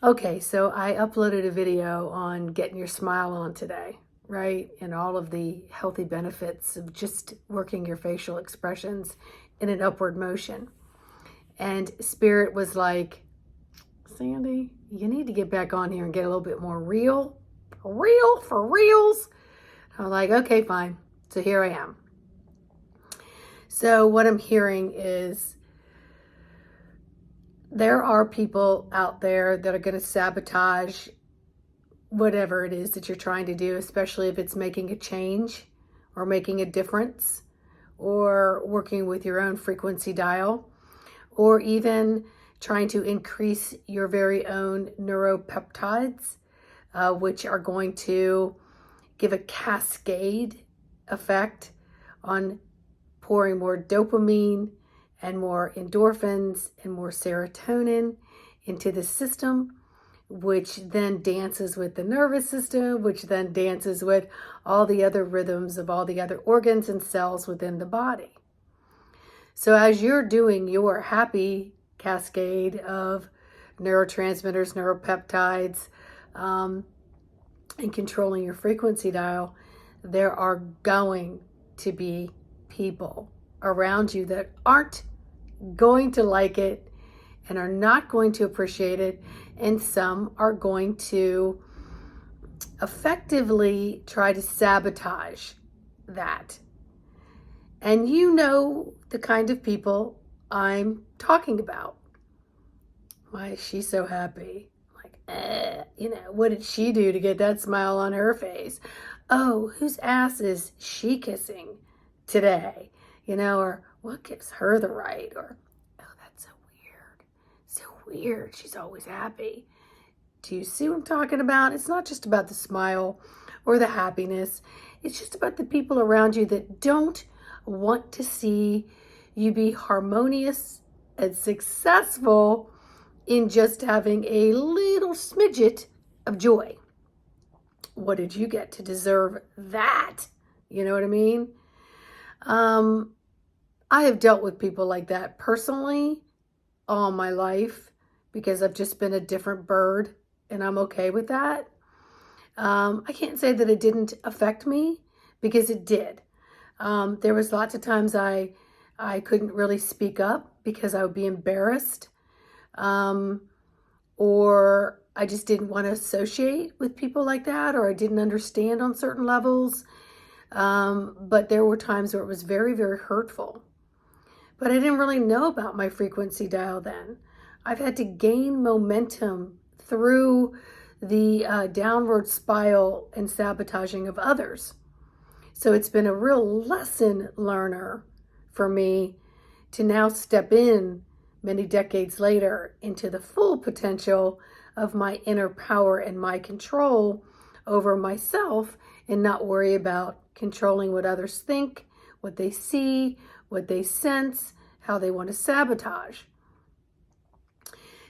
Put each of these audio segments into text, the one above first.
Okay, so I uploaded a video on getting your smile on today, right? And all of the healthy benefits of just working your facial expressions in an upward motion. And Spirit was like, Sandy, you need to get back on here and get a little bit more real. Real for reals. I was like, okay, fine. So here I am. So what I'm hearing is there are people out there that are going to sabotage whatever it is that you're trying to do, especially if it's making a change or making a difference or working with your own frequency dial or even trying to increase your very own neuropeptides, which are going to give a cascade effect on pouring more dopamine and more endorphins and more serotonin into the system, which then dances with the nervous system, which then dances with all the other rhythms of all the other organs and cells within the body. So as you're doing your happy cascade of neurotransmitters, neuropeptides, and controlling your frequency dial, there are going to be people around you that aren't going to like it and are not going to appreciate it, and some are going to effectively try to sabotage that. And you know the kind of people I'm talking about. Why is she so happy? Like, what did she do to get that smile on her face? Oh, whose ass is she kissing today? Or what gives her the right? Or, oh, that's so weird. So weird. She's always happy. Do you see what I'm talking about? It's not just about the smile or the happiness. It's just about the people around you that don't want to see you be harmonious and successful in just having a little smidget of joy. What did you get to deserve that? You know what I mean? I have dealt with people like that personally all my life because I've just been a different bird, and I'm okay with that. I can't say that it didn't affect me because it did. There was lots of times I couldn't really speak up because I would be embarrassed, or I just didn't want to associate with people like that, or I didn't understand on certain levels. But there were times where it was very, very hurtful. But I didn't really know about my frequency dial then. I've had to gain momentum through the downward spiral and sabotaging of others. So it's been a real lesson learner for me to now step in many decades later into the full potential of my inner power and my control over myself, and not worry about controlling what others think, what they see, what they sense, how they want to sabotage.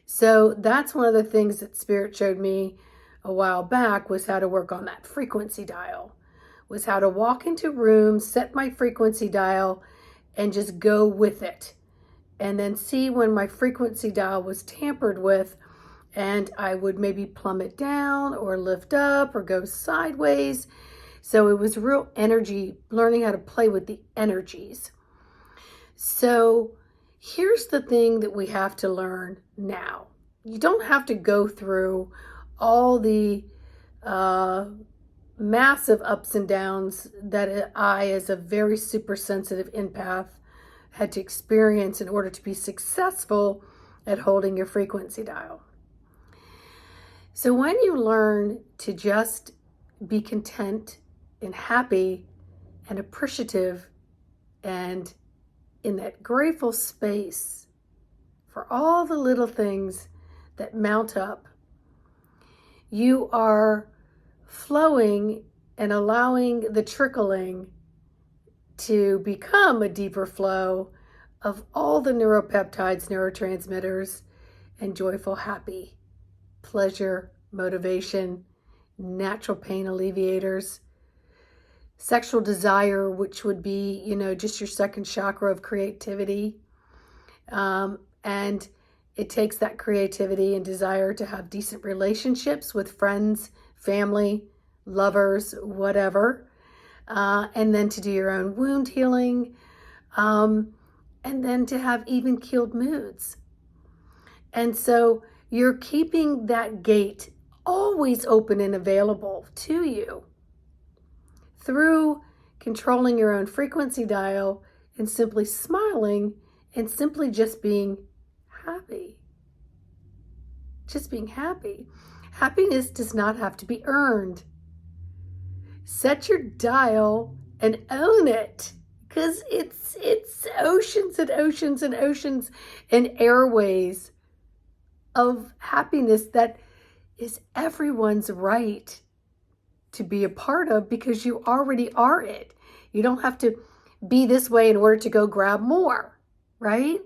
So that's one of the things that Spirit showed me a while back, was how to work on that frequency dial, was how to walk into rooms, set my frequency dial, and just go with it. And then see when my frequency dial was tampered with, and I would maybe plummet down or lift up or go sideways. So it was real energy, learning how to play with the energies. So here's the thing that we have to learn now. You don't have to go through all the massive ups and downs that I, as a very super sensitive empath, had to experience in order to be successful at holding your frequency dial. So when you learn to just be content and happy and appreciative and in that grateful space for all the little things that mount up, you are flowing and allowing the trickling to become a deeper flow of all the neuropeptides, neurotransmitters, and joyful, happy, pleasure, motivation, natural pain alleviators, sexual desire, which would be, just your second chakra of creativity, and It takes that creativity and desire to have decent relationships with friends, family, lovers, whatever. And then to do your own wound healing. And then to have even keeled moods. And so you're keeping that gate always open and available to you through controlling your own frequency dial and simply smiling and simply just being happy. Just being happy. Happiness does not have to be earned. Set your dial and own it, because it's oceans and oceans and oceans and airways of happiness that is everyone's right to be a part of, because you already are it. You don't have to be this way in order to go grab more, right?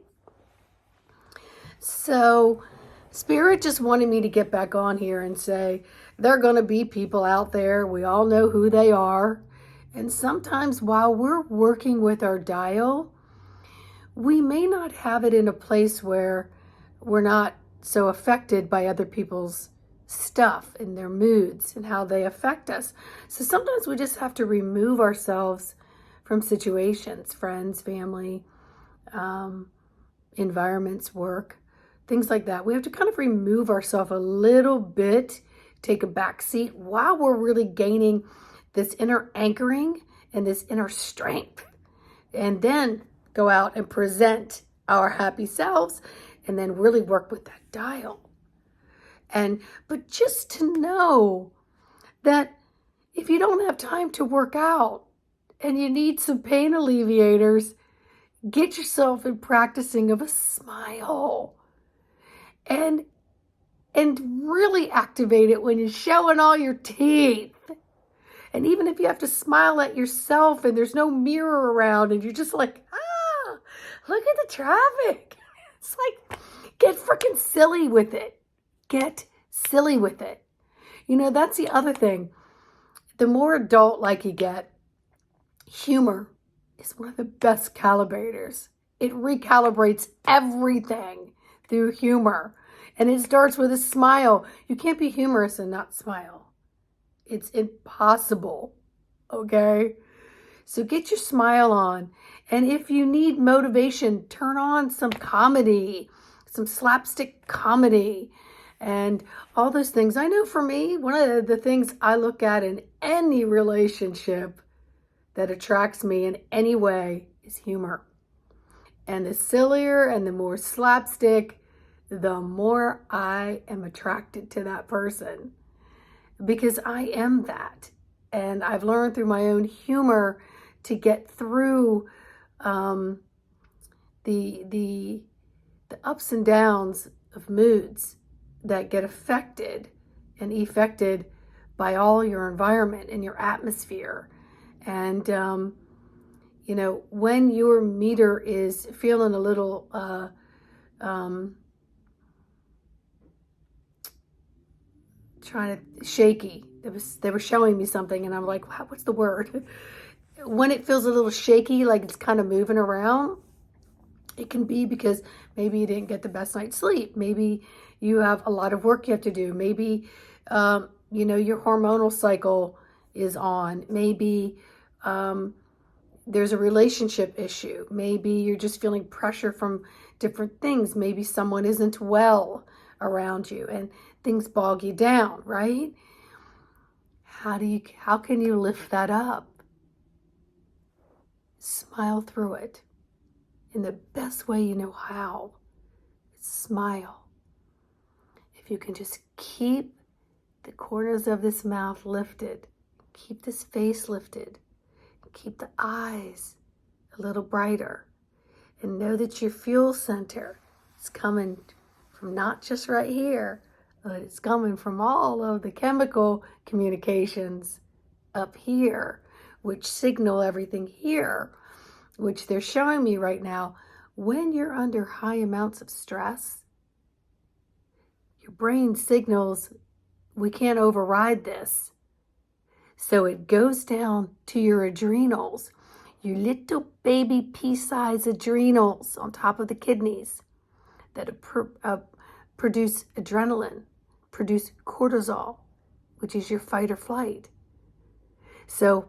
So Spirit just wanted me to get back on here and say, there are going to be people out there. We all know who they are. And sometimes while we're working with our dial, we may not have it in a place where we're not so affected by other people's stuff and their moods and how they affect us. So sometimes we just have to remove ourselves from situations, friends, family, environments, work, things like that. We have to kind of remove ourselves a little bit, take a back seat while we're really gaining this inner anchoring and this inner strength, and then go out and present our happy selves and then really work with that dial. But just to know that if you don't have time to work out and you need some pain alleviators, get yourself in practicing of a smile and really activate it when you're showing all your teeth. And even if you have to smile at yourself and there's no mirror around and you're just like, look at the traffic. It's like, get freaking silly with it. Get silly with it. You know, that's the other thing. The more adult-like you get, humor is one of the best calibrators. It recalibrates everything through humor. And it starts with a smile. You can't be humorous and not smile. It's impossible, okay? So get your smile on. And if you need motivation, turn on some comedy, some slapstick comedy, and all those things. I know for me, one of the things I look at in any relationship that attracts me in any way is humor. And the sillier and the more slapstick, the more I am attracted to that person, because I am that. And I've learned through my own humor to get through the ups and downs of moods that get affected and effected by all your environment and your atmosphere. And, you know, when your meter is feeling a little shaky. They were showing me something and I'm like, wow, what's the word? When it feels a little shaky, like it's kind of moving around, it can be because maybe you didn't get the best night's sleep. Maybe you have a lot of work you have to do. Maybe, you know, your hormonal cycle is on. Maybe there's a relationship issue. Maybe you're just feeling pressure from different things. Maybe someone isn't well around you and things bog you down, right? How can you lift that up? Smile through it in the best way you know how. Smile. If you can just keep the corners of this mouth lifted, keep this face lifted, keep the eyes a little brighter, and know that your fuel center is coming from not just right here, but it's coming from all of the chemical communications up here, which signal everything here, which they're showing me right now. When you're under high amounts of stress, your brain signals, we can't override this. So it goes down to your adrenals, your little baby pea-sized adrenals on top of the kidneys. that produce adrenaline, produce cortisol, which is your fight or flight. So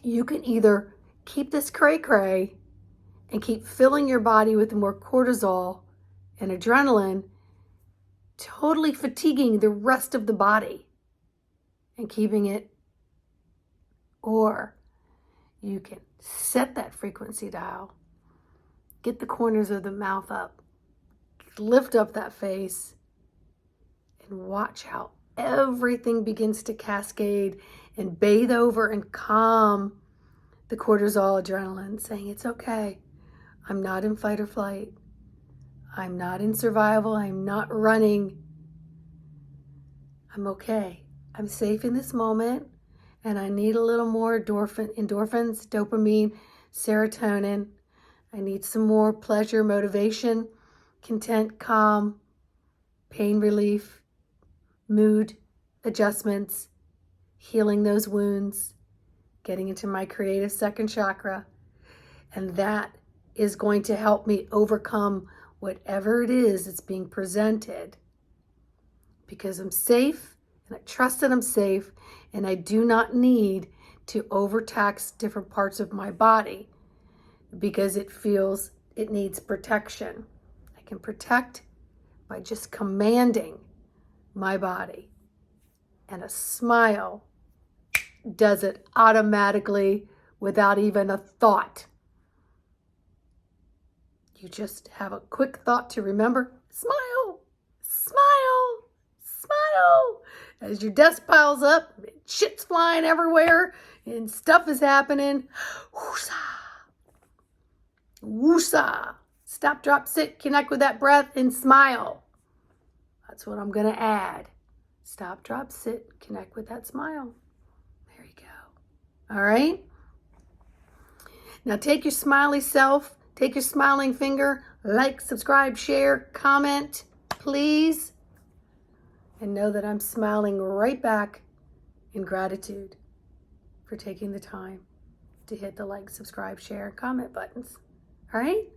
you can either keep this cray-cray and keep filling your body with more cortisol and adrenaline, totally fatiguing the rest of the body and keeping it, or you can set that frequency dial, get the corners of the mouth up, lift up that face, and watch how everything begins to cascade and bathe over and calm the cortisol, adrenaline, saying, it's okay. I'm not in fight or flight. I'm not in survival. I'm not running. I'm okay. I'm safe in this moment, and I need a little more endorphins, dopamine, serotonin. I need some more pleasure, motivation, content, calm, pain relief, mood adjustments, healing those wounds, getting into my creative second chakra. And that is going to help me overcome whatever it is that's being presented, because I'm safe and I trust that I'm safe, and I do not need to overtax different parts of my body because it feels it needs protection. I can protect by just commanding my body, and a smile does it automatically without even a thought. You just have a quick thought to remember, smile, smile, smile. As your desk piles up, shit's flying everywhere and stuff is happening. Woosah, woosah. Stop, drop, sit, connect with that breath and smile. That's what I'm going to add. Stop, drop, sit, connect with that smile. There you go. All right? Now take your smiley self, take your smiling finger, like, subscribe, share, comment, please. And know that I'm smiling right back in gratitude for taking the time to hit the like, subscribe, share, comment buttons. All right?